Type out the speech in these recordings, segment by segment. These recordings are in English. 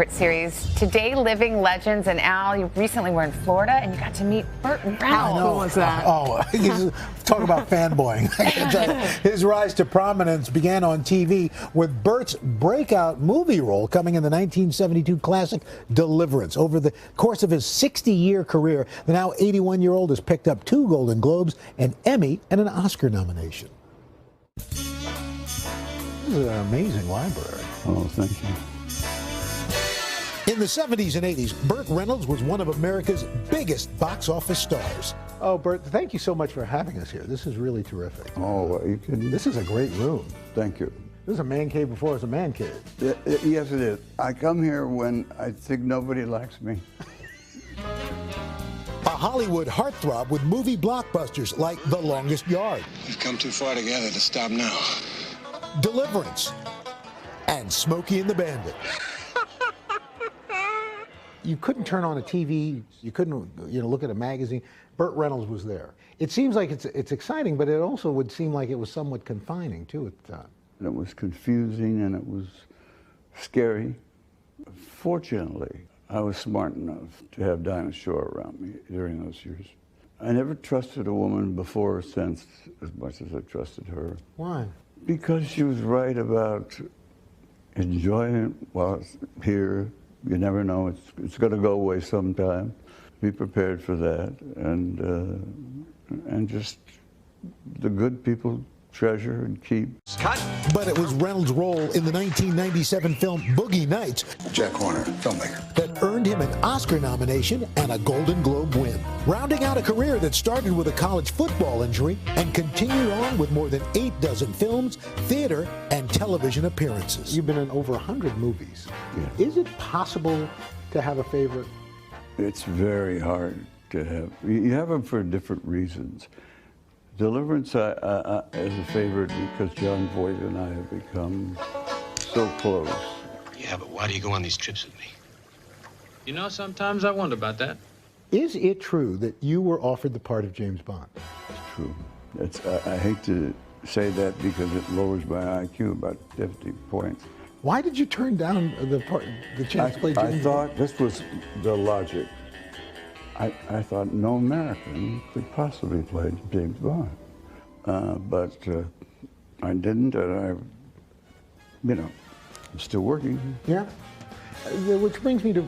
Series Today Living Legends. And Al, you recently were in Florida and you got to meet Burt Reynolds. Who was that? Talk about fanboying. His rise to prominence began on TV with Burt's breakout movie role coming in the 1972 classic Deliverance. Over the course of his 60-year career, the now 81-year-old has picked up 2 Golden Globes, an Emmy, and an Oscar nomination. This is an amazing library. Oh, thank you. In the 70s and 80s, Burt Reynolds was one of America's biggest box office stars. Oh, Burt, thank you so much for having us here. This is really terrific. Oh, are you kidding? This is a great room. Thank you. This is a man cave before it was a man cave. Yes, it is. I come here when I think nobody likes me. A Hollywood heartthrob with movie blockbusters like The Longest Yard. We've come too far together to stop now. Deliverance, and Smokey and the Bandit. You couldn't turn on a TV, you couldn't, look at a magazine. Burt Reynolds was there. It seems like it's exciting, but it also would seem like it was somewhat confining too at the time. And it was confusing and it was scary. Fortunately, I was smart enough to have Dinah Shore around me during those years. I never trusted a woman before or since as much as I trusted her. Why? Because she was right about enjoying it while it's here. You never know, it's going to go away sometime. Be prepared for that, and just the good people treasure and keep. Cut. But it was Reynolds' role in the 1997 film Boogie Nights, Jack Horner, filmmaker, that earned him an Oscar nomination and a Golden Globe win, rounding out a career that started with a college football injury and continued on with more than 8 dozen films, theater, and television appearances. You've been in over 100 movies. Yeah. Is it possible to have a favorite? It's very hard to have. You have them for different reasons. Deliverance is a favorite because John Voight and I have become so close. Yeah, but why do you go on these trips with me? You know, sometimes I wonder about that. Is it true that you were offered the part of James Bond? It's true. I hate to say that because it lowers my IQ about 50 points. Why did you turn down the chance to play James Bond? I thought this was the logic. I thought no American could possibly play James Bond. But I didn't, and I'm still working. Yeah. Which brings me to,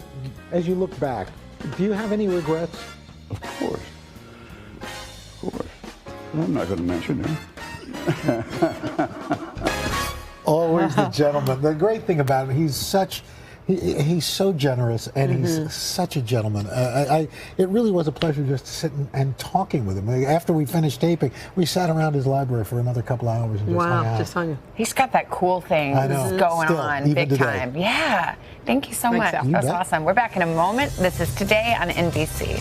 as you look back, do you have any regrets? Of course. Of course. I'm not going to mention him. Always the gentleman. The great thing about him, he's so generous, and he's such a gentleman. It really was a pleasure just sitting and talking with him. After we finished taping, we sat around his library for another couple hours and just hung out. Just hung. He's got that cool thing going on big time. Yeah. Thank you so much. That's awesome. We're back in a moment. This is Today on NBC.